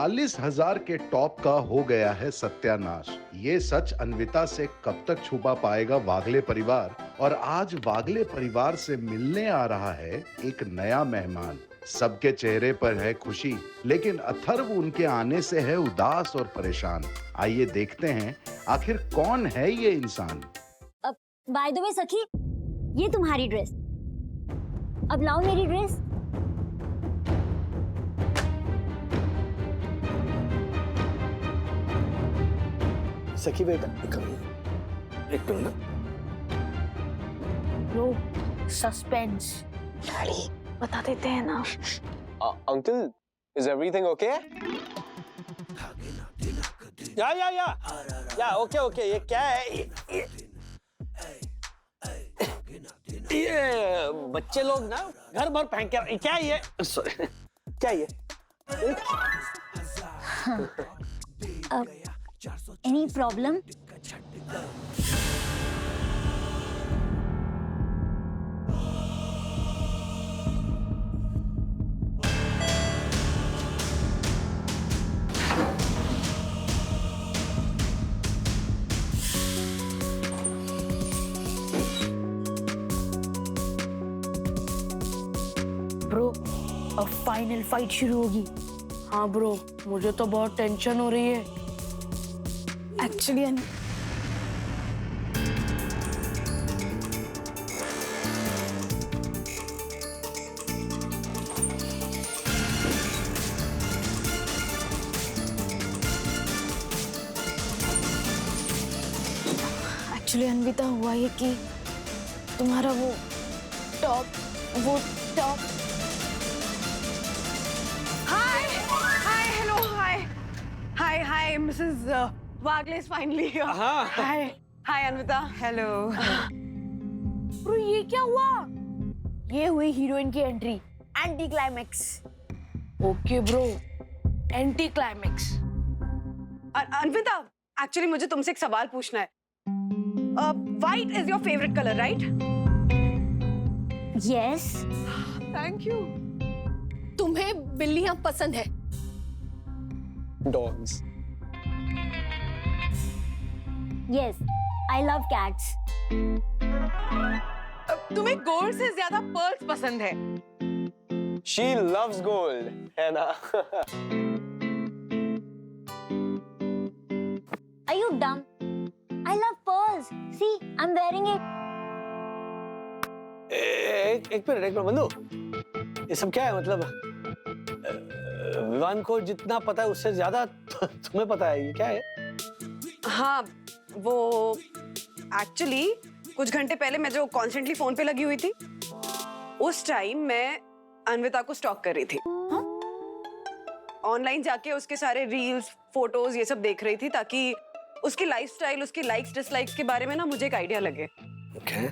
40,000 के टॉप का हो गया है सत्यानाश। ये सच अन्विता से कब तक छुपा पाएगा वागले परिवार? और आज वागले परिवार से मिलने आ रहा है एक नया मेहमान। सबके चेहरे पर है खुशी, लेकिन अथर्व उनके आने से है उदास और परेशान। आइए देखते हैं आखिर कौन है ये इंसान। बाय द वे सखी, ये तुम्हारी ड्रेस। अब लाओ मेरी ड्रेस। सखी बेटा, एक मिनट। Bro, suspense. डैडी बता देते हैं ना। Uncle, is everything okay? या ओके। ये क्या है? ये बच्चे लोग ना घर भर पहन के, क्या ये? सॉरी, क्या ये? Any problem? ब्रो, अब फाइनल फाइट शुरू होगी। हाँ ब्रो, मुझे तो बहुत टेंशन हो रही है। एक्चुअली अन्विता, हुआ ये कि तुम्हारा वो top Hi, Mrs. Wagle is finally here. Hi, Anvita. Hello. Bro, ये क्या हुआ? ये हुई हीरोइन की entry, anti climax. Okay bro, anti climax. Anvita, actually मुझे तुमसे एक सवाल पूछना है। White is your favorite color, right? Yes. Thank you. तुम्हें बिल्लियां पसंद है? Dogs. Yes, I love cats. तुम्हें गोल्ड से ज्यादा पर्ल्स पसंद है? She loves gold, है ना? Are you dumb? I love pearls. See, I'm wearing it. एक मिनट बंधु, ये सब क्या है? मतलब विवान को जितना पता है उससे ज्यादा तुम्हें पता है। ये क्या है? हाँ, वो एक्चुअली कुछ घंटे पहले मैं जो कॉन्स्टेंटली फोन पे लगी हुई थी, उस टाइम मैं अन्विता को स्टॉक कर रही थी। ऑनलाइन जाके उसके सारे रील्स, फोटोज ये सब देख रही थी, ताकि उसकी लाइफस्टाइल, उसकी लाइक्स डिसलाइक्स के बारे में ना मुझे एक आइडिया लगे। Okay.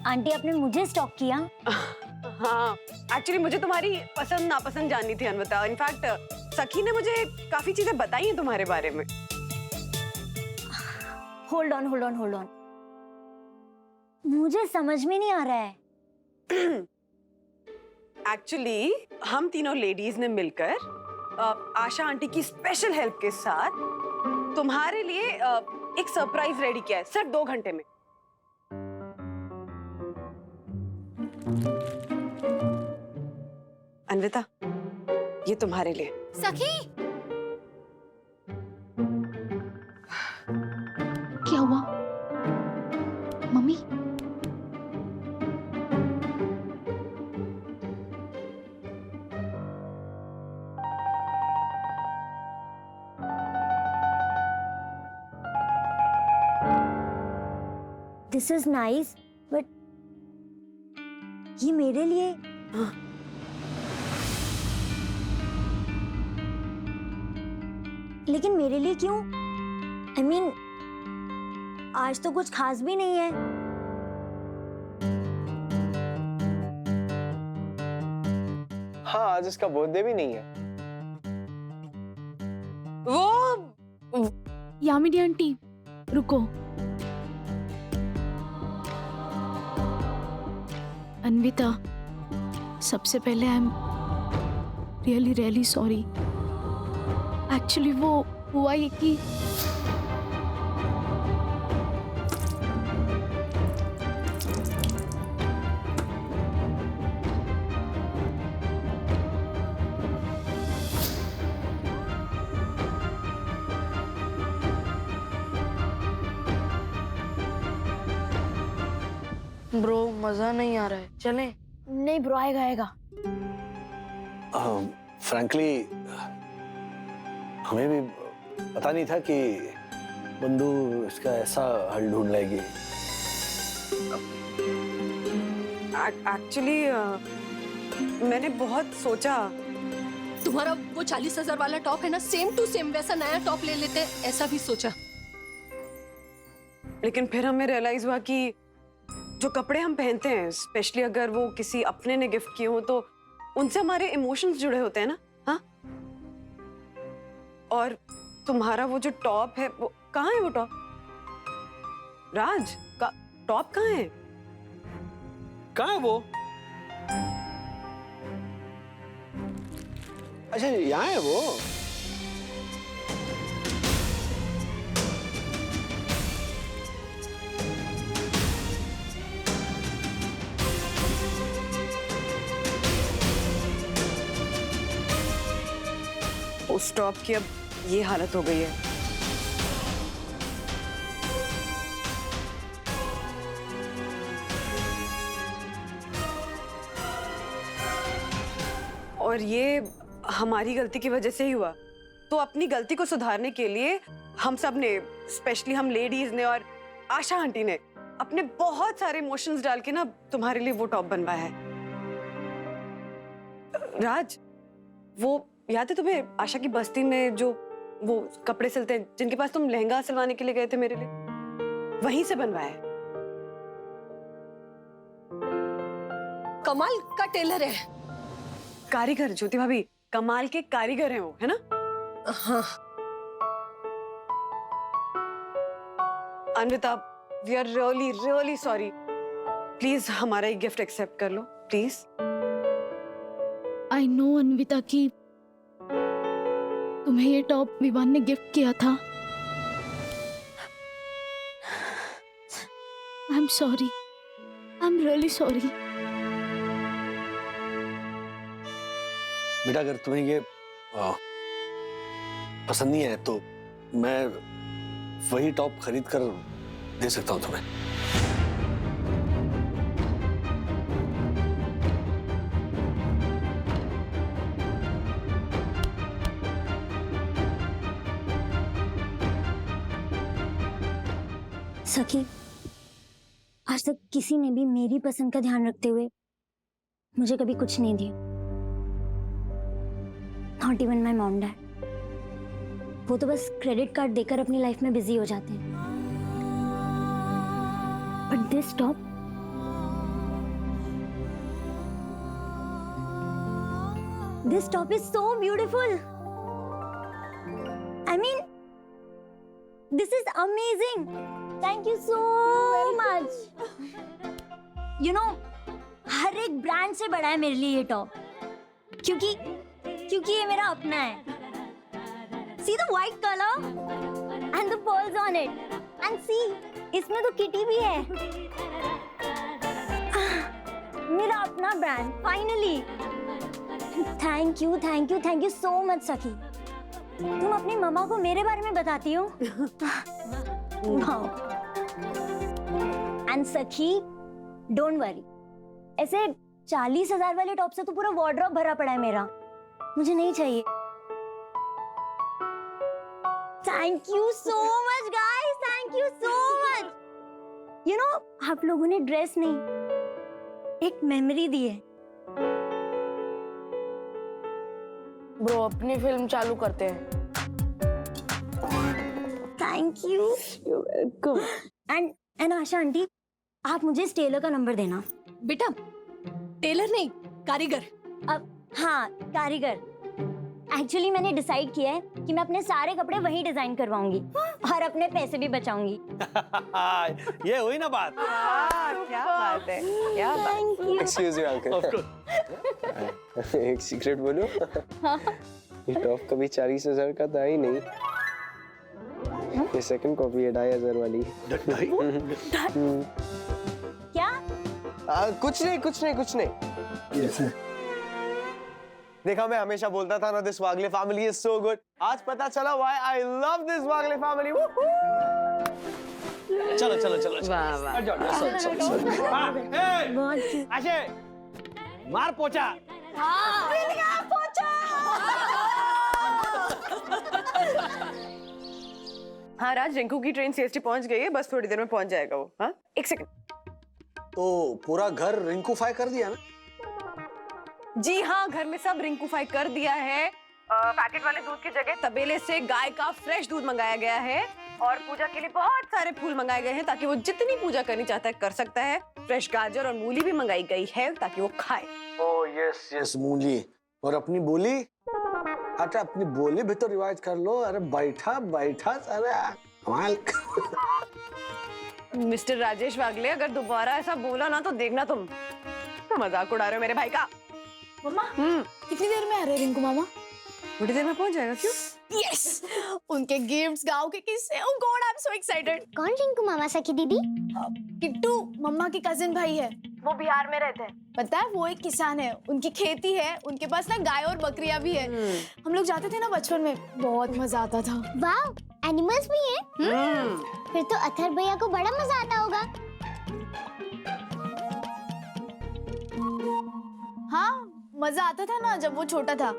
आंटी, आपने मुझे स्टॉक किया? हाँ, एक्चुअली मुझे तुम्हारी पसंद नापसंद जाननी थी अन्विता। इनफैक्ट सखी ने मुझे काफी चीजें बताई हैं तुम्हारे बारे में। Hold on. मुझे समझ में नहीं आ रहा है। एक्चुअली हम तीनों लेडीज ने मिलकर आशा आंटी की स्पेशल हेल्प के साथ तुम्हारे लिए एक सरप्राइज रेडी किया है, सिर्फ 2 घंटे में। अन्विता, ये तुम्हारे लिए। सखी, क्या हुआ? Mummy? This is nice, but ये मेरे लिए। लेकिन मेरे लिए क्यों? I mean, आज तो कुछ खास भी नहीं है। हाँ, आज इसका बर्थडे भी नहीं है। वो यामिनी आंटी, रुको। अन्विता, सबसे पहले आई एम रियली सॉरी। एक्चुअली वो हुआ ये कि ब्रो मजा नहीं आ रहा है, चले? नहीं ब्रो, आएगा आएगा। फ्रैंकली हमें भी पता नहीं था कि बंधु इसका ऐसा हल ढूंढ लेगी। एक्चुअली मैंने बहुत सोचा। तुम्हारा वो 40,000 वाला टॉप है ना, सेम टू सेम वैसा नया टॉप ले लेते, ऐसा भी सोचा। लेकिन फिर हमें रियलाइज हुआ कि जो कपड़े हम पहनते हैं, स्पेशली अगर वो किसी अपने ने गिफ्ट किए हो, तो उनसे हमारे इमोशंस जुड़े होते हैं ना। हाँ, और तुम्हारा वो जो टॉप है, वो कहाँ है? वो टॉप राज का टॉप कहाँ है? कहाँ है वो? अच्छा, यहाँ है वो। उस टॉप की अब ये हालत हो गई है। और ये हमारी गलती की वजह से ही हुआ। तो अपनी गलती को सुधारने के लिए हम सब ने, स्पेशली हम लेडीज ने और आशा आंटी ने, अपने बहुत सारे इमोशंस डाल के ना तुम्हारे लिए वो टॉप बनवाया है। राज, वो याद है तुम्हें आशा की बस्ती में जो वो कपड़े सिलते हैं, जिनके पास तुम लहंगा सिलवाने के लिए गए थे मेरे लिए, वहीं से बनवाया है। कमाल का टेलर है। कारीगर, ज्योति भाभी, कमाल के कारीगर हैं वो, है ना? हाँ। Anvita, we are really really sorry. Please हमारा एक गिफ्ट एक्सेप्ट कर लो, प्लीज। आई नो अन्विता की तुम्हें ये टॉप विवान ने गिफ्ट किया था। I am sorry, I am really sorry. बेटा, अगर तुम्हें ये पसंद नहीं है तो मैं वही टॉप खरीद कर दे सकता हूँ तुम्हें। सखी, आज तक किसी ने भी मेरी पसंद का ध्यान रखते हुए मुझे कभी कुछ नहीं दिया। Not even my mom dad. वो तो बस क्रेडिट कार्ड देकर अपनी लाइफ में बिजी हो जाते हैं। But this top, this top is so beautiful. I mean, this is amazing. Thank you so much. You know, हर एक ब्रांड से बड़ा है मेरे लिए ये टॉप, क्योंकि ये मेरा अपना है। See the white color and the pearls on it, and see, इसमें तो किटी भी है। मेरा अपना brand, finally. Thank you so much सखी। तुम अपनी मम्मा को मेरे बारे में बताती हो? एंड सखी, डोंट वरी, ऐसे 40,000 वाले टॉप से तो पूरा वार्डरोब भरा पड़ा है मेरा। मुझे नहीं चाहिए। Thank you so much guys, thank you so much. You no, आप लोगों ने ड्रेस नहीं, एक मेमोरी दी है। ब्रो, अपनी फिल्म चालू करते हैं। Thank you. Welcome. And Asha aunty, आप मुझे इस टेलर का नंबर देना। बेटा, टेलर नहीं, कारीगर। अब हाँ, कारीगर। एक्चुअली मैंने डिसाइड किया है कि मैं अपने सारे कपड़े वही डिजाइन करवाऊंगी और अपने पैसे भी बचाऊंगी। ये हुई ना बात। क्या बात है, क्या बात। Thank you. Excuse me uncle, एक सीक्रेट बोलूं? ये टॉप कभी 40,000 का था ही नहीं। ये सेकंड कॉपी है 2,500 वाली। क्या? कुछ नहीं। देखा, मैं हमेशा बोलता था ना, this Wagle family is so good. आज पता चला why I love this Wagle family. चलो। वाह वाह। आशे, मार पोचा। हाँ राज, रिंकू की ट्रेन सीएसटी पहुंच गई है, बस थोड़ी देर में पहुंच जाएगा वो। हाँ, एक सेकंड। तो पूरा घर रिंकूफाई कर दिया ना? जी हाँ, घर में सब रिंकूफाई कर दिया है। पैकेट वाले दूध की जगह तबेले से गाय का फ्रेश दूध मंगाया गया है और पूजा के लिए बहुत सारे फूल मंगाए गए हैं ताकि वो जितनी पूजा करनी चाहता है कर सकता है। फ्रेश गाजर और मूली भी मंगाई गई है ताकि वो खाए। ओह यस मूली। और अपनी बोली? अच्छा, अपनी बोली भी तो रिवाइज कर लो। अरे बैठा अरे कमाल। मिस्टर राजेश वागले, अगर दोबारा ऐसा बोला ना तो देखना तुम मजाक उड़ा रहे हो मेरे भाई का। मम्मा कितनी देर में आ रहे रिंकू मामा? थोड़ी देर में पहुंच जाएगा। क्यों? यस, उनके गिफ्ट्स, गांव के किस्से। Oh god, I am so excited. कौन रिंकू मामा सखी दीदी? किट्टू मम्मा के कजिन भाई है, वो बिहार में रहते हैं। पता है, वो एक किसान है, उनकी खेती है, उनके पास ना गाय और बकरियां भी है। हम लोग जाते थे ना बचपन में, बहुत मजा आता था। वाह, एनिमल्स भी हैं? फिर तो अथर भैया को बड़ा मजा आता होगा। हाँ, मजा आता था ना जब वो छोटा था,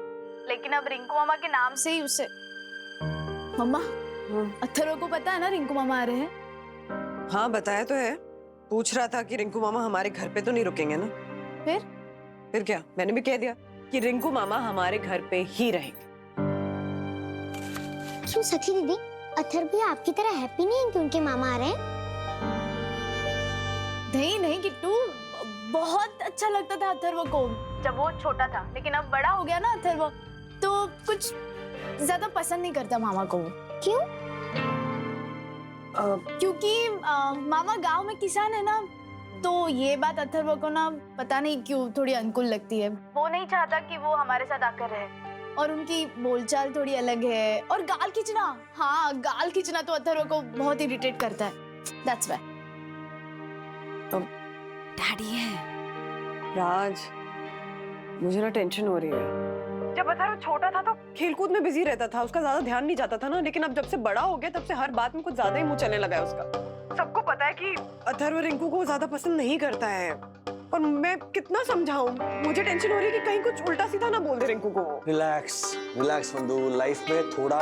लेकिन अब रिंकू मामा के नाम से ही उसे। मम्मा, अथर्व को पता है ना रिंकू मामा आ रहे हैं? हाँ बताया तो है। पूछ रहा था कि रिंकू मामा हमारे घर पे तो नहीं रुकेंगे ना? फिर क्या, मैंने भी कह दिया कि रिंकू मामा हमारे घर पे ही रहेंगे। क्यों सखी दीदी, अथर भैया आपकी तरह हैप्पी नहीं है कि उनके मामा आ रहे हैं? नहीं किट्टू, बहुत अच्छा लगता था अथर्व को जब वो छोटा था, लेकिन अब बड़ा हो गया ना अथर्व, तो कुछ ज्यादा पसंद नहीं करता मामा को। क्यों? क्योंकि मामा गांव में किसान है ना, तो ये बात अथर्व को ना पता नहीं क्यों थोड़ी अनुकूल लगती है। वो नहीं चाहता कि वो हमारे साथ आकर रहे, और उनकी बोलचाल थोड़ी अलग है। और गाल खींचना, हाँ गाल खींचना तो अथर्व को बहुत इरिटेट करता है। That's why। डैडी है राज, मुझे ना टेंशन हो रही है। जब अथर्व छोटा था तो खेलकूद में बिजी रहता था, उसका ज्यादा ध्यान नहीं जाता था ना, लेकिन अब जब से बड़ा हो गया तब से हर बात में कुछ ज्यादा ही मुंह चलने लगा है उसका। सबको पता है कि अथर्व रिंकू को ज्यादा पसंद नहीं करता है, और मैं कितना समझाऊं। मुझे टेंशन हो रही है कि कहीं कुछ उल्टा सीधा ना बोल दे रिंकू को। रिलैक्स बंधु। लाइफ में थोड़ा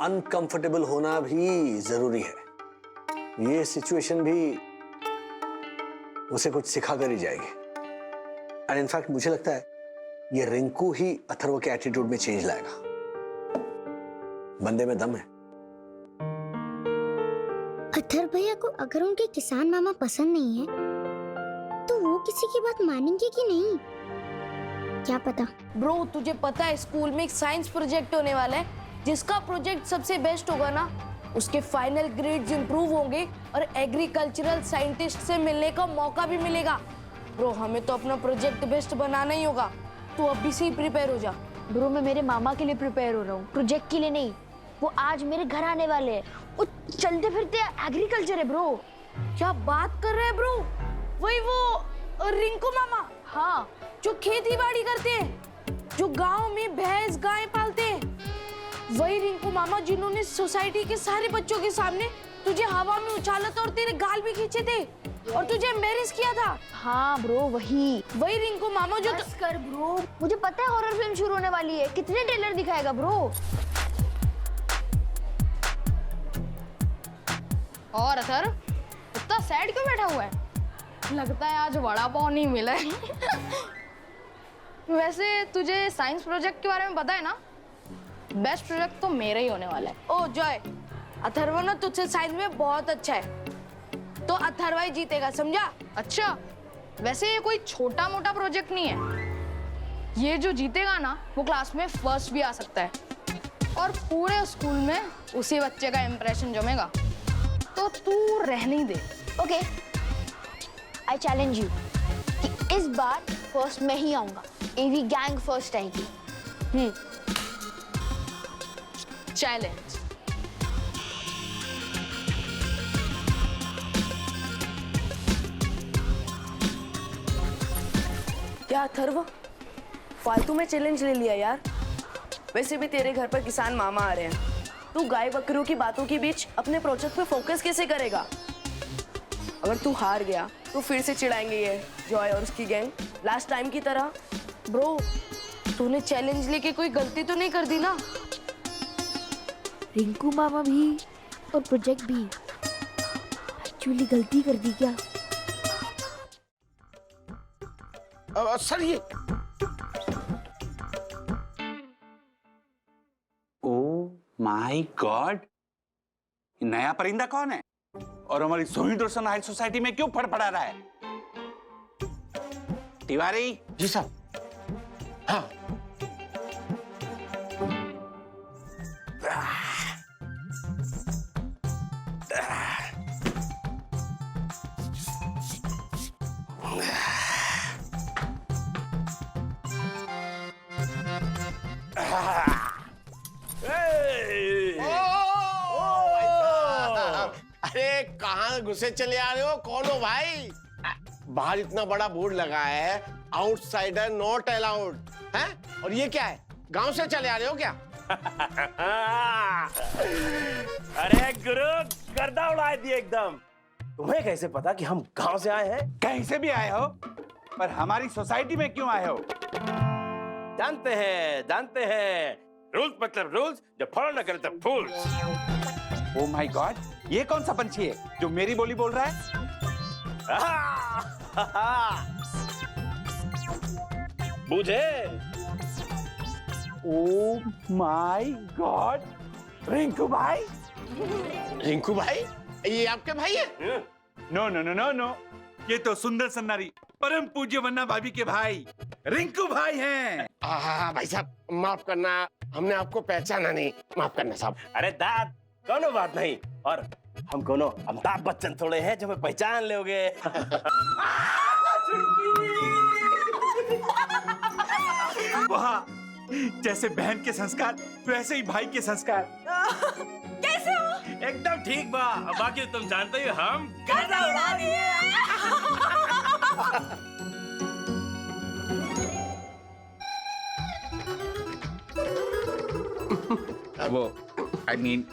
अनकंफर्टेबल होना भी जरूरी है। ये सिचुएशन भी उसे कुछ सिखा कर ही जाएगी। एंड इनफैक्ट मुझे लगता है ये रिंकू ही अथर्व के एटीट्यूड में चेंज लाएगा। बंदे में दम है। अथर भैया को अगर उनके किसान मामा पसंद नहीं है तो वो किसी की बात मानेंगे कि नहीं, क्या पता। ब्रो, तुझे पता है स्कूल में एक साइंस प्रोजेक्ट होने वाला है, जिसका प्रोजेक्ट सबसे बेस्ट होगा ना, उसके फाइनल ग्रेड्स इंप्रूव होंगे और एग्रीकल्चरल साइंटिस्ट से मिलने का मौका भी मिलेगा। ब्रो, हमें तो अपना प्रोजेक्ट बेस्ट बनाना ही होगा। तू अभी से ही प्रिपेयर हो जा। ब्रो, मैं मेरे मामा के लिए प्रिपेयर हो रहा हूँ, प्रोजेक्ट के लिए नहीं। वो आज मेरे घर आने वाले हैं। वो चलते फिरते एग्रीकल्चर है ब्रो। क्या बात कर रहे हैं ब्रो? वही वो रिंकू मामा? हाँ, जो खेती बाड़ी करते हैं, जो गांव में भैंस गाय पालते हैं। वही रिंकू मामा जिन्होंने सोसाइटी के सारे बच्चों के सामने तुझे हवा में उछाला था और तेरे गाल भी खींचे थे और तुझे एम्बैरेस किया था। हाँ ब्रो, वही रिंकू मामा जो बस कर ब्रो, मुझे पता है हॉरर फिल्म शुरू होने वाली है। कितने ट्रेलर दिखाएगा ब्रो? और अथर इतना सैड क्यों बैठा हुआ है? लगता है आज वड़ा पाव नहीं मिला है। वैसे तुझे साइंस प्रोजेक्ट के बारे में पता है ना? बेस्ट प्रोजेक्ट तो मेरा ही होने वाला है। ओ जॉय, अथर्व ना तुझसे साइंस में बहुत अच्छा है, तो अथर्व ही जीतेगा, समझा? अच्छा, वैसे ये कोई छोटा मोटा प्रोजेक्ट नहीं है। ये जो जीतेगा ना, वो क्लास में फर्स्ट भी आ सकता है और पूरे स्कूल में उसी बच्चे का इंप्रेशन जमेगा। तो तू रहने ही दे। ओके, आई चैलेंज यू कि इस बार फर्स्ट मैं ही आऊंगा। एवी गैंग फर्स्ट आएगी। चैलेंज। क्या अथर्व, फालतू में चैलेंज ले लिया यार। वैसे भी तेरे घर पर किसान मामा आ रहे हैं, तू गाय बकरियों की बातों के बीच अपने प्रोजेक्ट पे फोकस कैसे करेगा? अगर तू हार गया तो फिर से चिढ़ाएंगे ये जॉय और उसकी गैंग, लास्ट टाइम की तरह। ब्रो, तूने चैलेंज लेके कोई गलती तो नहीं कर दी ना? रिंकू मामा भी और प्रोजेक्ट भी एक्चुअली गलती कर दी क्या? सर ये ओह माय गॉड, नया परिंदा कौन है और हमारी सोहित रोशन हाई सोसाइटी में क्यों फड़फड़ा रहा है? तिवारी जी साहब। हाँ अरे कहाँ घुसे चले आ रहे हो? कौन हो भाई? बाहर इतना बड़ा बोर्ड लगा है, आउटसाइडर नॉट अलाउड है। और ये क्या है, गांव से चले आ रहे हो क्या? अरे गुरु, गर्दा उड़ा दिए एकदम। तुम्हें कैसे पता कि हम गांव से आए हैं? कहीं से भी आए हो, पर हमारी सोसाइटी में क्यों आए हो? जानते हैं रूल्स मतलब रूल्स, जब फॉलो न करे तब फूल्स। ओह माय गॉड, ये कौन सा पंछी है जो मेरी बोली बोल रहा है? बूझे? ओह माय गॉड, रिंकू भाई। रिंकू भाई? ये आपके भाई है? No no no no no, ये तो सुंदर सन्नारी परम पूज्य वन्ना भाभी के भाई रिंकू भाई हैं। हाँ भाई साहब, माफ करना, हमने आपको पहचाना नहीं, माफ करना साहब। अरे दाद, कोनो बात नहीं। और हम कोनो अमिताभ बच्चन थोड़े हैं जो हमें पहचान लोगे। वाह, जैसे बहन के संस्कार वैसे ही भाई के संस्कार। कैसे हो? एकदम ठीक बा। बाकी तुम जानते हो हम गर्दा उड़ा दिए। वो आई मीन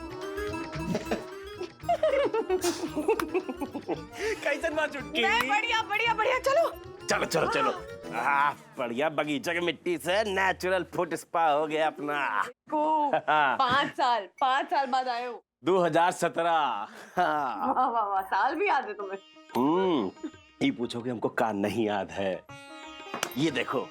कैसन बात चुटकी? बढ़िया बढ़िया बढ़िया, चलो चलो चलो चलो। बढ़िया, बगीचा की मिट्टी से नेचुरल फुट स्पा हो गया अपना। 5 साल बाद आए हो। 2017। वाह वाह वाह, साल भी याद है तुम्हें। ये पूछो कि हमको का नहीं याद है। ये देखो,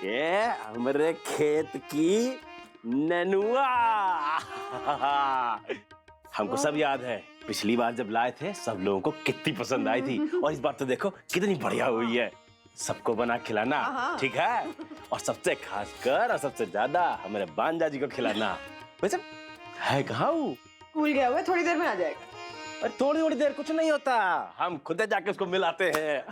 ये हमारे खेत की ननुआ। हमको सब याद है, पिछली बार जब लाए थे सब लोगों को कितनी पसंद आई थी, और इस बार तो देखो कितनी बढ़िया हुई है। सबको बना खिलाना, ठीक है? और सबसे खासकर और सबसे ज्यादा हमारे बांजा जी को खिलाना। वैसे है कहाँ वो? स्कूल गया हुआ है, थोड़ी देर में आ जाएगा। अरे थोड़ी देर कुछ नहीं होता, हम खुद जाके उसको मिलाते हैं।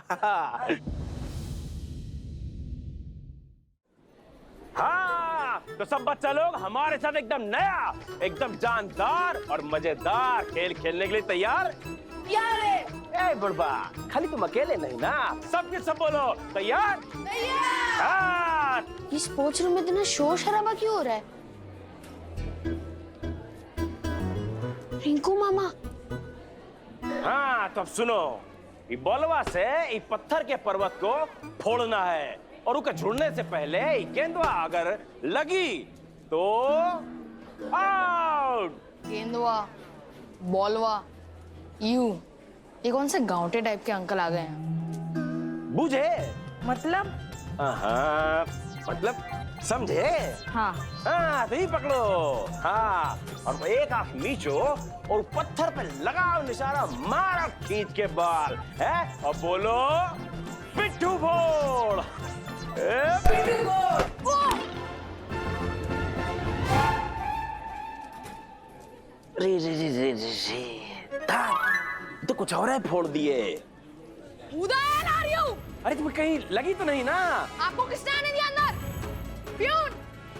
हाँ, तो सब बच्चा लोग हमारे साथ एकदम नया, एकदम जानदार और मजेदार खेल खेलने के लिए तैयार? यार है। ए बुढ़बा, खाली तुम अकेले नहीं ना, सबके सब बोलो तैयार? तैयार। हाँ। ये स्पोर्ट्स रूम में इतना शोर शराबा क्यों हो रहा है? रिंकू मामा। हाँ, तो अब सुनो, ये बॉलवा से ये पत्थर के पर्वत को फोड़ना है, और उसके जुड़ने से पहले गेंदवा अगर लगी तो आउट। गेंदवा, बॉलवा, ये कौन से गांवटे टाइप के अंकल आ गए हैं? बुझे? मतलब? हाँ, मतलब समझे? हाँ। हाँ, तो ही पकड़ो। हाँ, और एक आंख नीचो और पत्थर पे लगाओ निशाना, मारो खींच के बॉल है, और बोलो पिट्ठू फोड़। तो कुछ और है, फोड़ दिए। उधर आ रही हूँ। अरे तुम्हें कहीं लगी तो नहीं ना? आपको किसने आने दिया अंदर? प्यून,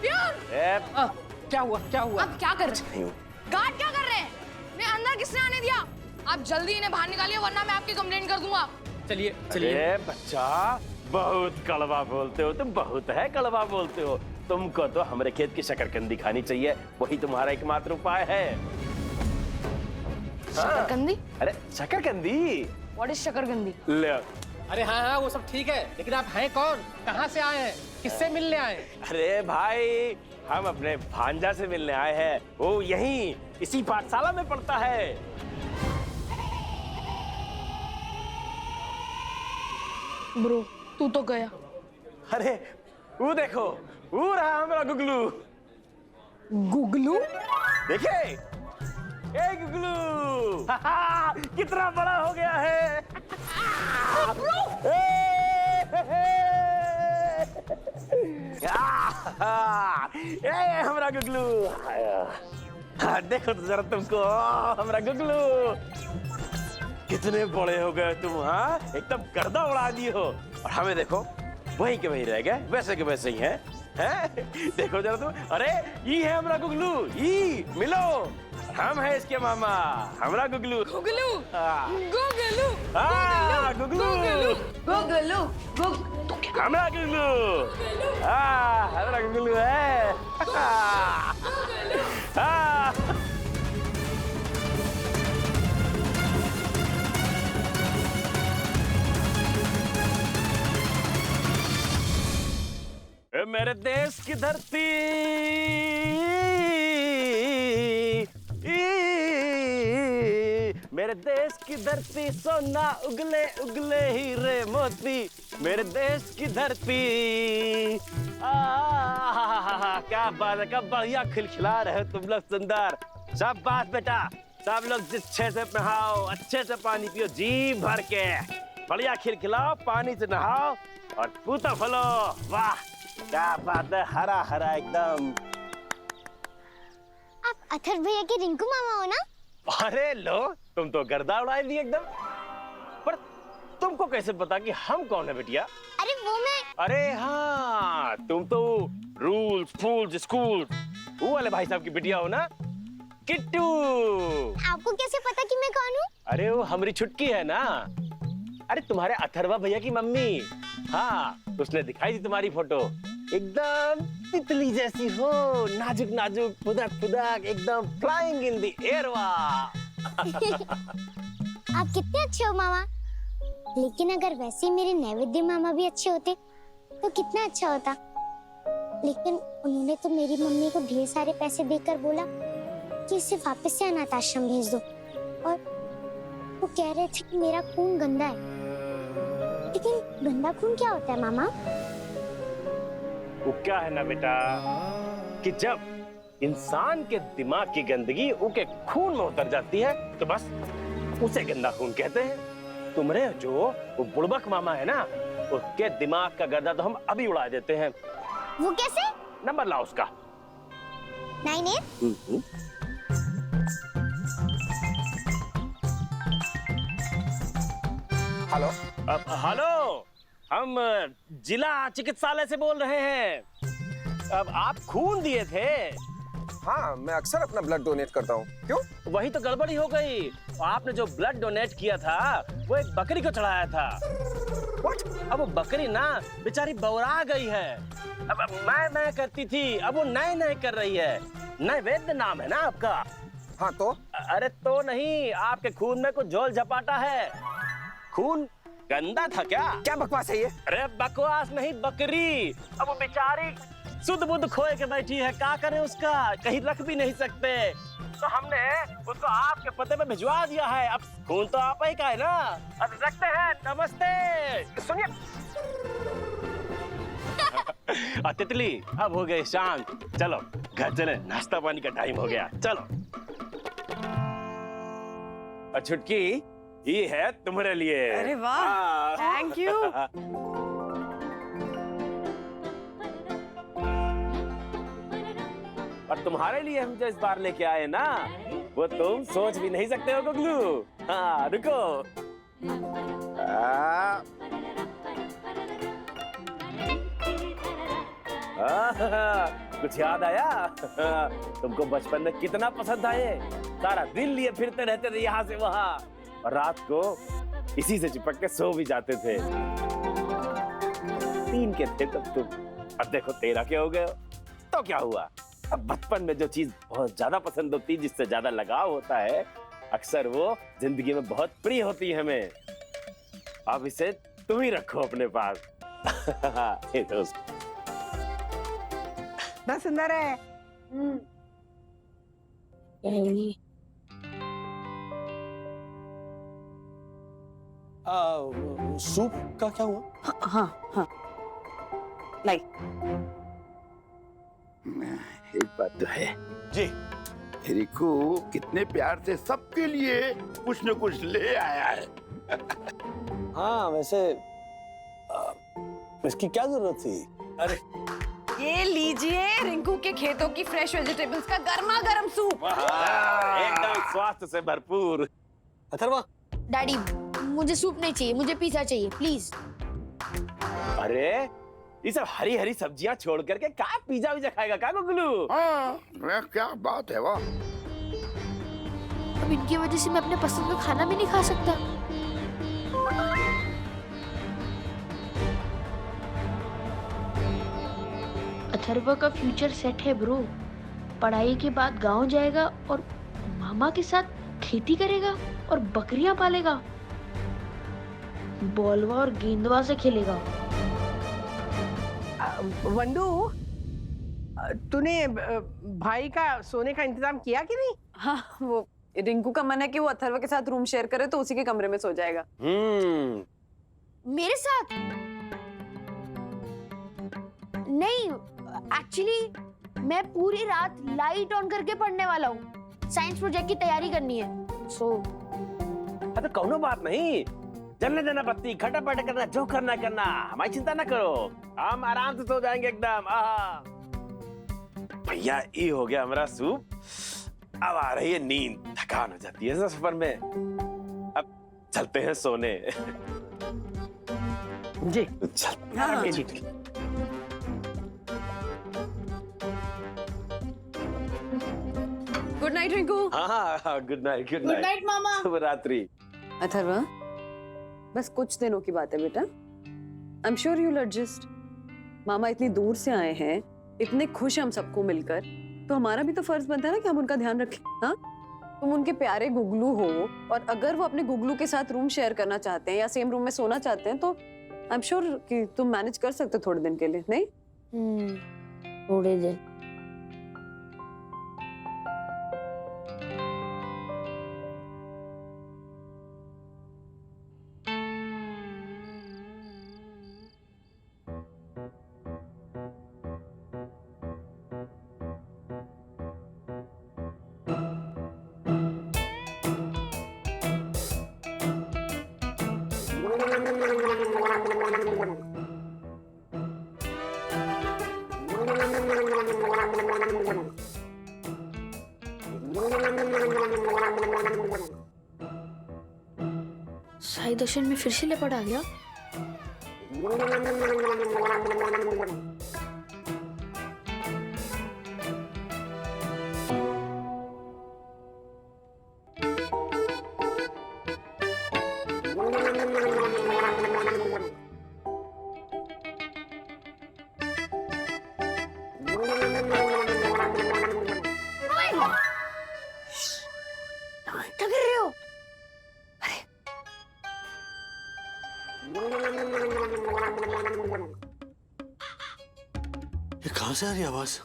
प्योर क्या हुआ क्या हुआ? आप क्या कर रहे हैं? गार्ड क्या कर रहे हैं? मैं अंदर किसने आने दिया? आप जल्दी इन्हें बाहर निकालिए वरना मैं आपकी कंप्लेंट कर दूंगा। चलिए चलिए। बच्चा बहुत कड़वा बोलते हो तुम, बहुत है कड़वा बोलते हो। तुमको तो हमारे खेत की शकरकंदी खानी चाहिए, वही तुम्हारा एकमात्र उपाय है। शकरकंदी? अरे शकरकंदी? What is शकरकंदी? ले। अरे हाँ हाँ वो सब ठीक है, लेकिन आप हैं कौन, कहाँ से आए हैं, किससे मिलने आए? अरे भाई हम अपने भांजा से मिलने आए हैं, वो यहीं इसी पाठशाला में पढ़ता है। ब्रो तू तो गया। अरे वो देखो, वो रहा हमारा गुगलू। गुगलू? देखे ए गुगलू कितना बड़ा हो गया है। ए हमारा गुगलू, देखो तो जरा तुमको, हमारा गुगलू कितने बड़े हो गए तुम। हाँ एकदम गर्दा उड़ा दिए हो, और हमें देखो वहीं के वहीं रह गए, वैसे के वैसे ही हैं। देखो जरा तुम। अरे ये है हमारा गुगलू, ये मिलो, हम है इसके मामा, हमारा गुगलू। गुगलू गुगलू गुगलू गुगलू हमारा गुगलू, हमारा गुगलू है। मेरे देश की धरती, मेरे देश की धरती, सोना उगले उगले हीरे मोती, मेरे देश की धरती। क्या बात है, क्या बढ़िया खिलखिला रहे हो तुम लोग, सुंदर। सब बात बेटा, सब लोग अच्छे से नहाओ, अच्छे से पानी पियो, जी भर के बढ़िया खिलखिलाओ, पानी से नहाओ और पूता फलो। वाह क्या बात है, हरा हरा एकदम। आप अथर्व भैया के रिंकू मामा हो ना? अरे लो, तुम तो गर्दा उड़ाई दी एकदम। पर तुमको कैसे पता कि हम कौन है बेटिया? अरे वो मैं। अरे हाँ, तुम तो रूल्स फूल्स स्कूल वो वाले भाई साहब की बेटिया हो ना, किट्टू। आपको कैसे पता कि मैं कौन हूँ? अरे वो हमारी छुटकी है ना, अरे तुम्हारे अथर्वा भैया की मम्मी। हाँ उसने दिखाई थी तुम्हारी फोटो, एकदम तितली जैसी हो, नाजुक नाजुक, फुदक फुदक, एकदम फ्लाइंग इन द एयर। आप कितने अच्छे हो मामा। लेकिन अगर वैसे मेरे नैवेद्य मामा भी अच्छे होते तो कितना अच्छा होता। लेकिन उन्होंने तो मेरी मम्मी को ढेर सारे पैसे देकर बोला कि इसे वापस से अनाथ आश्रम भेज दो, और वो कह रहे थे कि मेरा खून गंदा है। लेकिन गंदा खून क्या होता है मामा? वो क्या है ना बेटा कि जब इंसान के दिमाग की गंदगी उसके खून में उतर जाती है तो बस उसे गंदा खून कहते हैं। तुम्हारे जो वो बुड़बक मामा है ना, उसके दिमाग का गर्दा तो हम अभी उड़ा देते हैं। वो कैसे? नंबर लाओ उसका। 98। हेलो हेलो, हम जिला चिकित्सालय से बोल रहे हैं। अब आप खून दिए थे। हाँ मैं अक्सर अपना ब्लड डोनेट करता हूँ। क्यों? वही तो गड़बड़ी हो गई। आपने जो ब्लड डोनेट किया था वो एक बकरी को चढ़ाया था। What? अब वो बकरी ना बेचारी बौरा गई है। अब मैं करती थी, अब वो नए कर रही है। नैवेद्य नाम है ना आपका? हाँ तो? अरे तो नहीं, आपके खून में कुछ झोल झपाटा है। खून गंदा था क्या? क्या बकवास है ये? अरे बकवास नहीं, बकरी। अब वो बेचारी सुध बुध खोए के बैठी है, क्या करें उसका, कहीं रख भी नहीं सकते, तो हमने उसको आपके पते पे भिजवा दिया है। अब खून तो आप ही का है ना। अब रखते हैं, नमस्ते। सुनिए तितली अब हो गए शांत, चलो घर चले, नाश्ता पानी का टाइम हो गया, चलो। छुटकी ये है तुम्हारे लिए। अरे वाह, थैंक यू। और तुम्हारे लिए हम जो इस बार लेके आए ना, वो तुम सोच भी नहीं सकते हो गुगलू। हाँ रुको। कुछ याद आया? तुमको बचपन में कितना पसंद था ये? सारा दिन लिए फिरते रहते थे यहाँ से वहाँ, और रात को इसी से चिपक के सो भी जाते थे। 3 के थे तब तुम, अब देखो 13 के हो गए हो। तो क्या हुआ? अब बचपन में जो चीज बहुत ज्यादा पसंद होती, जिससे ज्यादा लगाव होता है, अक्सर वो जिंदगी में बहुत प्रिय होती है हमें। अब इसे तुम ही रखो अपने पास। हे दोस्त, ना सुंदर है। सूप का क्या हुआ? हाँ हाँ लाइक एक बात तो है जी। रिकू कितने प्यार से सबके लिए कुछ न कुछ ले आया है। हाँ वैसे इसकी क्या जरूरत थी? अरे ये लीजिए रिंकू के खेतों की फ्रेश वेजिटेबल्स का गर्मा गर्म सूप। एकदम स्वास्थ्य से भरपूर। अथर्वा, डैडी मुझे सूप नहीं चाहिए, मुझे पिज़्ज़ा चाहिए प्लीज। अरे ये सब हरी हरी सब्जियां छोड़ करके क्या पिज्जा विजा खाएगा क्या गुगलू? हाँ, क्या बात है वाह। अब इनकी वजह से मैं अपने पसंद का खाना भी नहीं खा सकता। अथर्वा का फ्यूचर सेट है ब्रो। पढ़ाई के बाद गांव जाएगा और मामा के साथ खेती करेगा और बकरियां पालेगा, बॉलवा और गेंदवा से खेलेगा। वंडू, तूने भाई का सोने का इंतजाम किया कि नहीं? हाँ वो रिंकू का मन है कि वो अथर्वा के साथ रूम शेयर करे तो उसी के कमरे में सो जाएगा। मेरे साथ नहीं, एक्चुअली मैं पूरी रात लाइट ऑन करके पढ़ने वाला हूँ। साइंस प्रोजेक्ट की तैयारी करनी है। सो अरे कौनो बात नहीं, जलने देना बत्ती, खटापट करना, जो करना करना, हमारी चिंता ना करो, हम आराम से सो जाएंगे एकदम। भैया ये हो गया हमारा सूप, अब आ रही है नींद, थकान हो जाती है सफर में, अब चलते हैं सोने। जी चल। हाँ। Good night Rinku. हाँ गुड नाइट, गुड नाइट मामा। शुभ रात्रि। अथर्वा बस कुछ दिनों की बात है बेटा, I am sure you will adjust. मामा इतनी दूर से आए हैं, इतने खुश हम सबको मिलकर, तो हमारा भी तो फर्ज बनता है ना कि हम उनका ध्यान रखें। हाँ तुम उनके प्यारे गुगलू हो, और अगर वो अपने गुगलू के साथ रूम शेयर करना चाहते हैं या सेम रूम में सोना चाहते हैं तो आई एम श्योर कि तुम मैनेज कर सकते हो थोड़े दिन के लिए, नहीं? थोड़े दिन। साई दर्शन में फिर से लेपर्ड आ गया। क्या कर रहे हो? ये कहाँ से आ रही है आवाज?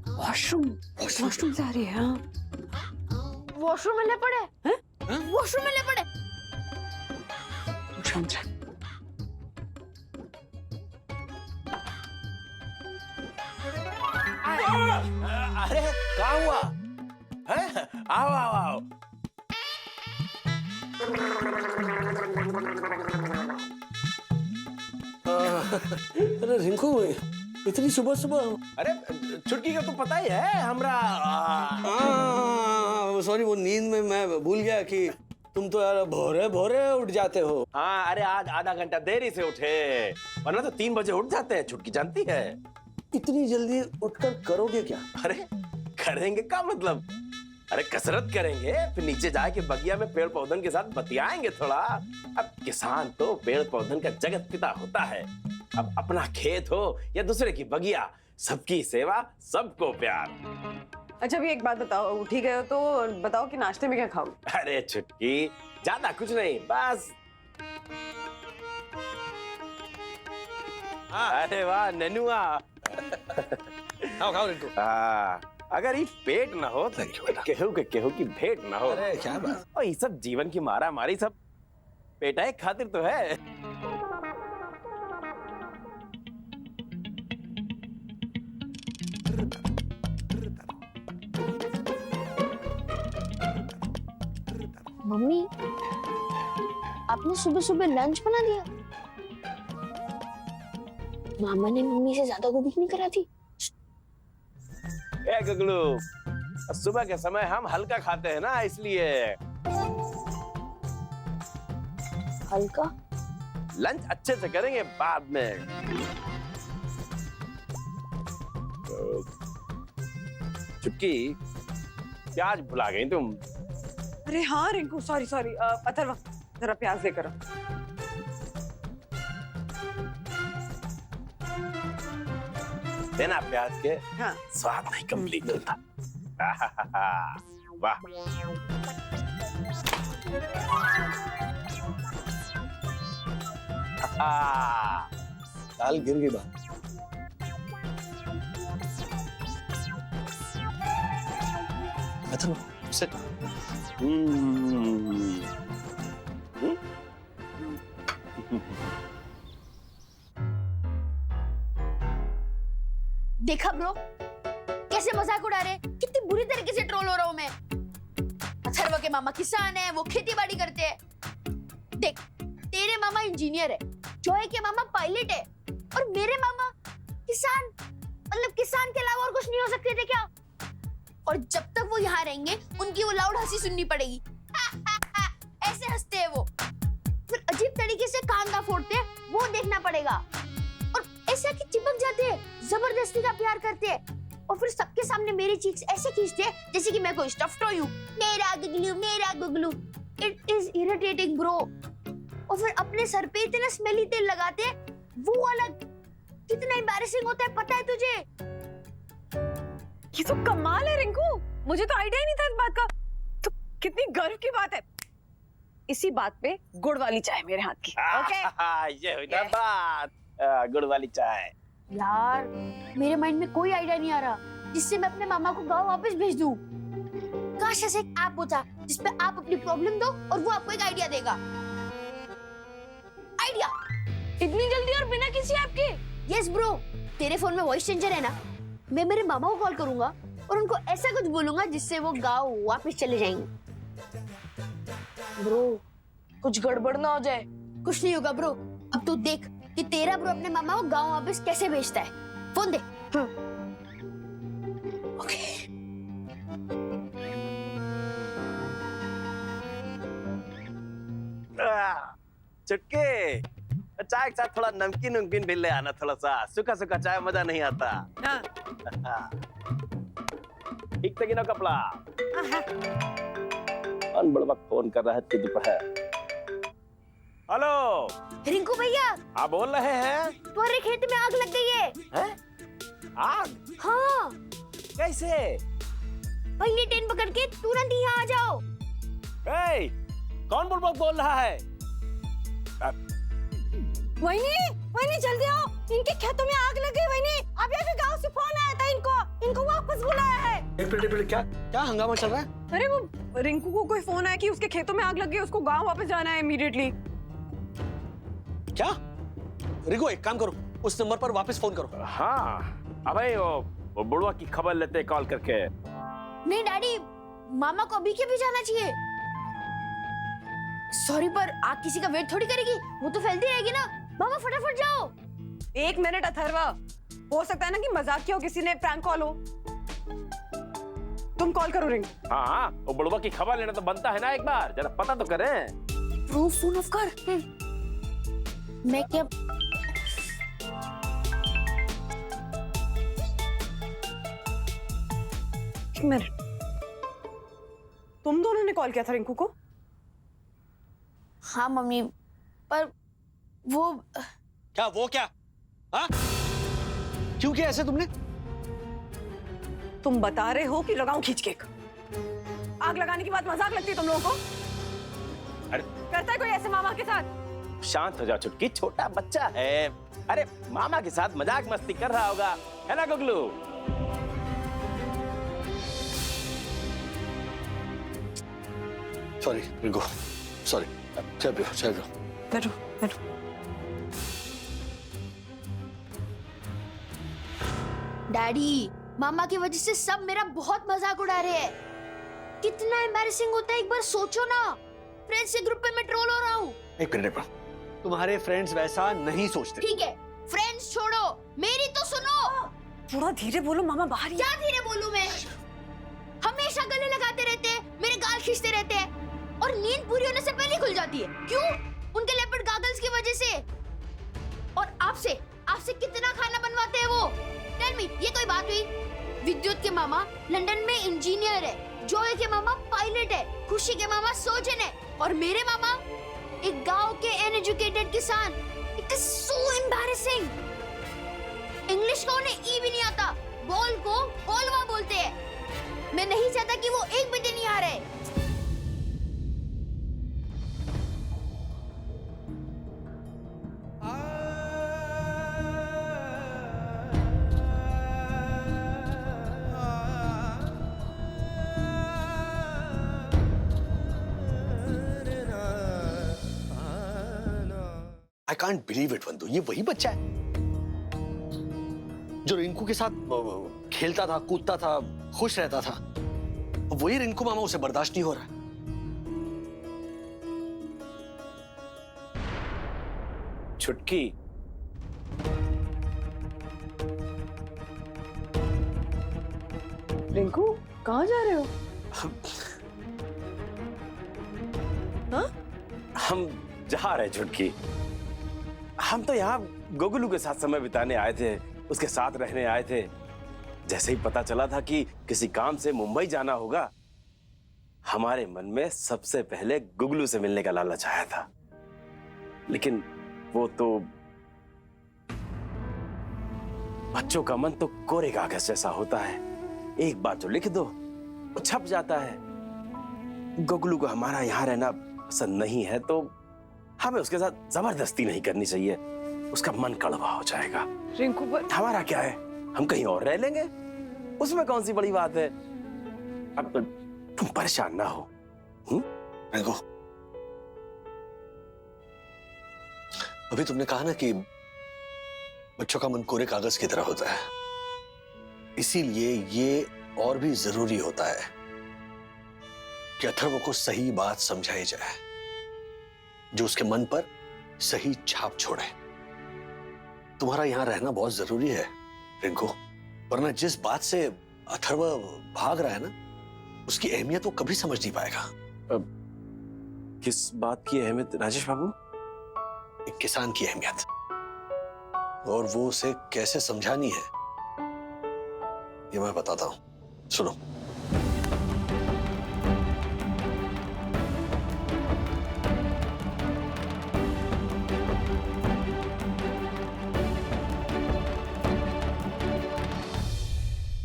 वॉशरूम से आ रही है। हाँ वॉशरूम में लेपर्ड है? वॉशरूम में लेपर्ड है? अरे क्या हुआ है? आओ आओ आओ। अरे रिंकू, इतनी सुबह सुबह? अरे छुटकी का तो पता ही है हमरा। सॉरी, वो नींद में मैं भूल गया कि तुम तो यार भोरे भोरे उठ जाते हो। हाँ अरे आज आधा घंटा देरी से उठे, वरना तो 3 बजे उठ जाते हैं, छुटकी जानती है। इतनी जल्दी उठकर करोगे क्या? अरे करेंगे का मतलब? अरे कसरत करेंगे, फिर नीचे जाके बगिया में पेड़ पौधन के साथ बतियाएंगे थोड़ा। अब किसान तो पेड़ पौधन का जगत पिता होता है। अब अपना खेत हो या दूसरे की बगिया, सबकी सेवा सबको प्यार। अच्छा अभी एक बात बताओ, उठी गए हो तो बताओ कि नाश्ते में क्या खाओ? अरे छुटकी, ज्यादा कुछ नहीं, बस। अरे वाह ननुआ। खाओ रिंकू। अगर ये पेट ना हो तो केहू की भेंट ना हो। अरे क्या बात। और ये सब जीवन की मारा मारी सब पेटा एक खातिर तो है। मम्मी, आपने सुबह सुबह लंच बना दिया? मामा ने मम्मी से ज्यादा कुकिंग नहीं करा थी? ए गगलू, सुबह के समय हम हल्का खाते हैं ना, इसलिए। हल्का? लंच अच्छे से करेंगे बाद में। चुटकी, प्याज भुला गई तुम। अरे हाँ रिंकू, सॉरी सॉरी। अथर्व जरा प्याज लेकर आ। देना प्याज के, हाँ। स्वाद नहीं कंप्लीट होता। वाह। दाल गिर गई बात। सिट। देखा ब्रो, कैसे मजाक उड़ा रहे, कितनी बुरी तरीके से ट्रोल हो रहा हूं मैं। अथर्व के मामा किसान है, वो खेती बाड़ी करते हैं। देख, तेरे मामा इंजीनियर है, जॉय के मामा पायलट है, और मेरे मामा किसान। मतलब किसान के अलावा और कुछ नहीं हो सकते थे क्या? और जब तक वो यहाँ रहेंगे, उनकी वो लाउड हंसी सुननी पड़ेगी। ऐसे हंसते हैं वो, फिर अजीब तरीके से कान का फोड़ते हैं, वो देखना पड़ेगा। और ऐसे आके चिपक जाते हैं, जबरदस्ती का प्यार करते हैं, और फिर सबके सामने मेरी चीक्स ऐसे खींचते हैं जैसे कि मैं कोई स्टफ टॉय हूं। मेरा गुगलू, मेरा गुगलू। It is irritating bro. और फिर अपने सर पे इतना स्मेली तेल लगाते हैं, वो अलग कितना एम्बैरेसिंग होता है, पता है तुझे? ये तो कमाल है रिंकू, मुझे तो आइडिया ही नहीं था इस बात का। तो कितनी गर्व की बात है। इसी बात पे गुड़ वाली चाय मेरे हाथ की। ओके? ये हुई ना बात, गुड़ वाली चाय। यार, मेरे माइंड में कोई आइडिया नहीं आ रहा जिससे मैं अपने मामा को गांव वापस भेज दूं। काश ऐसा एक ऐप होता जिसपे आप अपनी प्रॉब्लम दो और वो आपको एक आइडिया देगा। आइडिया? इतनी जल्दी और बिना किसी ऐप के? यस ब्रो, तेरे फोन में वॉइस चेंजर है ना? मैं मेरे मामा को कॉल करूंगा और उनको ऐसा कुछ बोलूंगा जिससे वो गांव वापस चले जाएंगे। ब्रो, कुछ गड़बड़ ना हो जाए। कुछ नहीं होगा ब्रो, अब तू देख कि तेरा ब्रो अपने मामा को गांव वापस कैसे भेजता है। फोन दे। ओके। चुटके, चाय के साथ थोड़ा नमकीन उमकीन भी ले आना, थोड़ा सा। सूखा सूखा चाय मजा नहीं आता। ठीक से गिनो कपड़ा। बड़बक फोन कर रहा है तुझ पर। हेलो रिंकू भैया। आप बोल रहे हैं? तुम्हारे खेत में आग लग गई है। हैं? आग? हाँ। कैसे? पहले ट्रेन पकड़ के तुरंत यहाँ आ जाओ। ए, कौन बुड़बक बोल रहा है? वहीनी जल्दी आओ, इनके खेतों में आग लग गई। वहीनी, अभी अभी गांव से फोन आया था, इनको वापस बुलाया है। एक मिनट, क्या हंगामा चल रहा है? अरे वो रिंकू को कोई फोन आया कि उसके खेतों में आग लग गई, उसको गांव वापस जाना है इमीडिएटली। क्या? रिंकू एक काम करो, उस नंबर पर वापस फोन करो। हाँ, अबे वो बुड़वा की खबर लेते कॉल करके। नहीं डैडी, मामा को अभी के भी जाना चाहिए। सॉरी, पर आग किसी का वेट थोड़ी करेगी, वो तो फैलती रहेगी ना। मामा फटाफट जाओ। एक मिनट अथर्व, हो सकता है ना कि मजाक किया हो, किसी ने प्रैंक कॉल हो। तुम कॉल करो रिंग। हाँ, वो बुड़वा की खबर लेना तो बनता है ना, एक बार जरा पता तो करें। प्रूफ फोन ऑफ कर। मैं क्या एक मिनट, तुम दोनों ने कॉल किया था रिंकू को? हाँ मम्मी, पर वो क्या वो क्या? हाँ? क्यों किया ऐसे तुमने? तुम बता रहे हो कि लगाऊं खींच केक? आग लगाने की बात मजाक लगती है तुम लोगों को? अरे करता है कोई ऐसे मामा के साथ? शांत हो जाओ चुटकी, छोटा बच्चा है। अरे मामा के साथ मजाक मस्ती कर रहा होगा, है ना गुगलू? Sorry Rinku, sorry. चाय पियो, चाय पियो। बैठो बैठो। डैडी, मामा की वजह से सब मेरा बहुत मजाक उड़ा रहे हैं। कितना एम्बैरेसिंग होता है, एक बार सोचो ना। फ्रेंड्स के ग्रुप पे मैं ट्रोल हो रहा हूँ। एक मिनट, तुम्हारे फ्रेंड्स वैसा नहीं सोचते। ठीक है, फ्रेंड्स छोड़ो, मेरी तो सुनो। थोड़ा धीरे बोलो, मामा बाहर ही। क्या धीरे बोलूं मैं? हमेशा गले लगाते रहते हैं, मेरे गाल खींचते रहते हैं, और नींद पूरी होने से पहले खुल जाती है। क्यों? उनके लेपर्ड गॉगल्स की वजह से। और आपसे कितना खाना बनवाते हैं वो? टेल मी, ये कोई बात हुई? विद्युत के मामा लंदन में इंजीनियर है, जॉय के मामा पायलट है, खुशी के मामा सर्जन है, और मेरे मामा एक गांव के अनएजुकेटेड किसान। It is so embarrassing. English का उन्हें ई भी नहीं आता, बॉल को बॉलवा बोलते हैं। मैं नहीं चाहता कि वो एक भी दिन यहाँ रहे। I can't believe it, वंदु, ये वही बच्चा है जो रिंकू के साथ खेलता था, कूदता था, खुश रहता था। वही रिंकू मामा उसे बर्दाश्त नहीं हो रहा। छुटकी, रिंकू कहाँ जा रहे हो? हाँ? हम जा रहे छुटकी। हम तो यहाँ गोगलू के साथ समय बिताने आए थे, उसके साथ रहने आए थे। जैसे ही पता चला था कि किसी काम से मुंबई जाना होगा, हमारे मन में सबसे पहले गुगलू से मिलने का लालच आया था। लेकिन वो तो बच्चों का मन तो कोरे कागज जैसा होता है, एक बार जो लिख दो वो छप जाता है। गुगलू को हमारा यहाँ रहना पसंद नहीं है, तो हमें उसके साथ जबरदस्ती नहीं करनी चाहिए, उसका मन कड़वा हो जाएगा। रिंकू पर हमारा क्या है, हम कहीं और रह लेंगे, उसमें कौन सी बड़ी बात है। अब तुम परेशान ना हो। रिंकू, अभी तुमने कहा ना कि बच्चों का मन कोरे कागज की तरह होता है, इसीलिए ये और भी जरूरी होता है कि अथर्व को सही बात समझाई जाए, जो उसके मन पर सही छाप छोड़े। तुम्हारा यहां रहना बहुत जरूरी है रिंकू, वरना जिस बात से अथर्व भाग रहा है ना, उसकी अहमियत वो कभी समझ नहीं पाएगा। किस बात की अहमियत राजेश बाबू? एक किसान की अहमियत, और वो उसे कैसे समझानी है ये मैं बताता हूं, सुनो।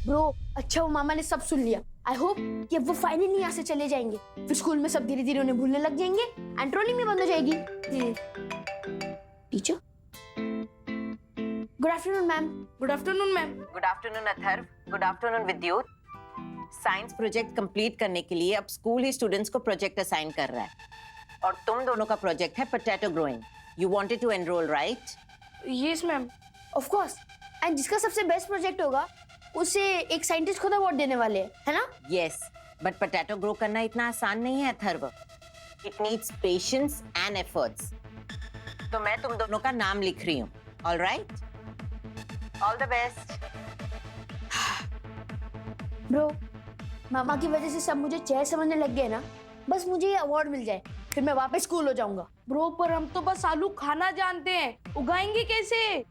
ब्रो, अच्छा वो मामा ने सब सुन लिया। आई होप कि अब वो फाइनली यहाँ से चले जाएंगे, फिर स्कूल में सब धीरे धीरे उन्हें भूलने लग जाएंगे एंड ट्रोलिंग भी बंद हो जाएगी। Teacher, good afternoon ma'am. Good afternoon ma'am. Good afternoon Atharva. Good afternoon Vidyut. Science project complete करने के लिए अब स्कूल ही स्टूडेंट्स को प्रोजेक्ट असाइन कर रहा है, और तुम दोनों का प्रोजेक्ट है potato growing. You wanted to enrol, right? Yes ma'am. Of course, and जिसका सबसे बेस्ट प्रोजेक्ट होगा उसे एक साइंटिस्ट खुद अवार्ड देने वाले हैं, है ना? यस, बट पोटैटो ग्रो करना इतना आसान नहीं है Atharv. It needs patience and efforts. तो मैं तुम दोनों का नाम लिख रही हूँ, all right? All the best. Bro, मामा की वजह से सब मुझे चेयर समझने लग गए ना, बस मुझे ये अवार्ड मिल जाए, फिर मैं वापस स्कूल हो जाऊंगा। ब्रो, पर हम तो बस आलू खाना जानते हैं, उगाएंगे कैसे?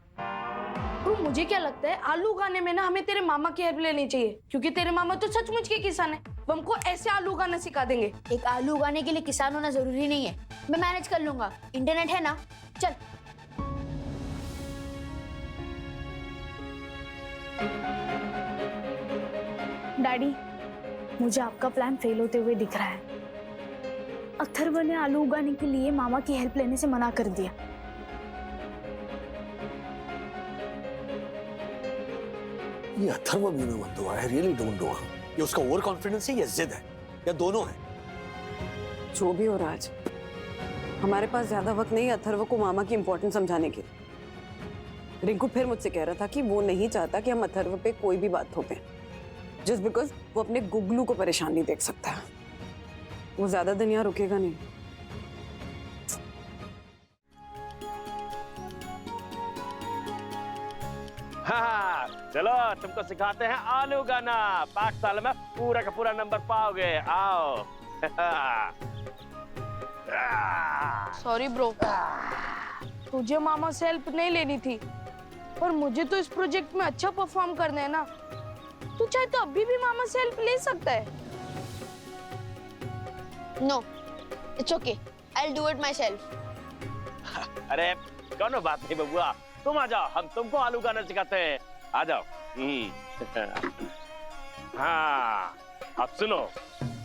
ब्रो मुझे क्या लगता है आलू उगाने में ना हमें तेरे मामा की हेल्प लेनी चाहिए, क्योंकि तेरे मामा तो सचमुच के किसान है। वो हमको ऐसे आलू उगाना सिखा देंगे। एक आलू उगाने के लिए किसान होना जरूरी नहीं है, मैं मैनेज कर लूंगा, इंटरनेट है ना। चल डैडी, मुझे आपका प्लान फेल होते हुए दिख रहा है। अथर्व ने आलू उगाने के लिए मामा की हेल्प लेने से मना कर दिया। ये अथर्व भी में मत दो, आई रियली डोंट नो। ये उसका ओवर कॉन्फिडेंस है या जिद है या दोनों है? जो भी हो राज, हमारे पास ज्यादा वक्त नहीं अथर्व को मामा की इम्पोर्टेंस समझाने के। रिंकू फिर मुझसे कह रहा था कि वो नहीं चाहता कि हम अथर्व पे कोई भी बात थोपें, जस्ट बिकॉज वो अपने गुगलू को परेशान नहीं देख सकता। वो ज्यादा दिन यहाँ रुकेगा नहीं। हाँ, चलो तुमको सिखाते हैं आलू उगाना। पाठशाला में पूरा का पूरा नंबर पाओगे। आओ। सॉरी ब्रो, तुझे मामा से हेल्प नहीं लेनी थी, पर मुझे तो इस प्रोजेक्ट में अच्छा परफॉर्म करना है ना। तू चाहे तो अभी भी मामा से हेल्प ले सकता है। No, it's okay, I will do it myself. अरे कोनो बात नहीं बबुआ, तुम आ जाओ, हम तुमको आलू उगाना सिखाते हैं। आ जाओ। हाँ, अब सुनो,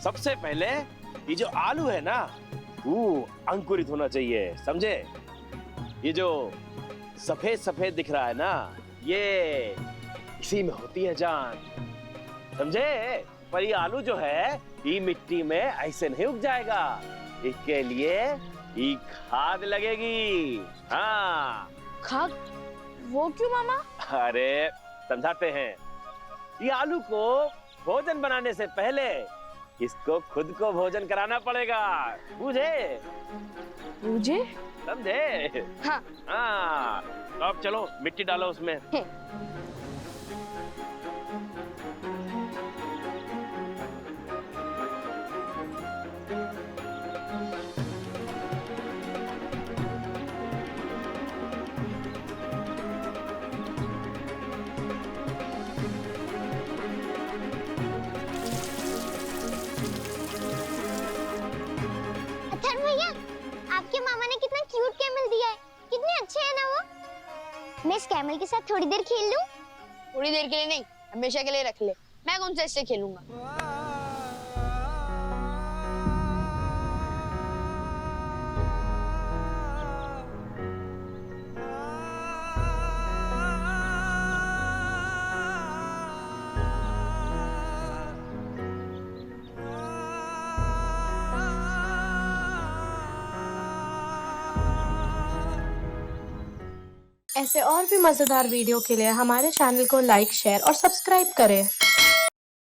सबसे पहले ये जो आलू है ना, वो अंकुरित होना चाहिए, समझे? ये जो सफेद सफेद दिख रहा है ना, ये इसी में होती है जान, समझे? पर ये आलू जो है, ये मिट्टी में ऐसे नहीं उग जाएगा। इसके लिए ये खाद लगेगी। हाँ। खाद? वो क्यों मामा? अरे समझाते हैं। ये आलू को भोजन बनाने से पहले इसको खुद को भोजन कराना पड़ेगा, बुझे? मुझे? समझे? हाँ। हाँ, तो अब चलो मिट्टी डालो उसमें। भैया, आपके मामा ने कितना क्यूट कैमल दिया है, कितने अच्छे हैं ना वो। मैं इस कैमल के साथ थोड़ी देर खेल लूं? थोड़ी देर के लिए नहीं, हमेशा के लिए रख ले। मैं कौन सा इससे खेलूंगा? ऐसे और भी मजेदार वीडियो के लिए हमारे चैनल को लाइक, शेयर और सब्सक्राइब करें।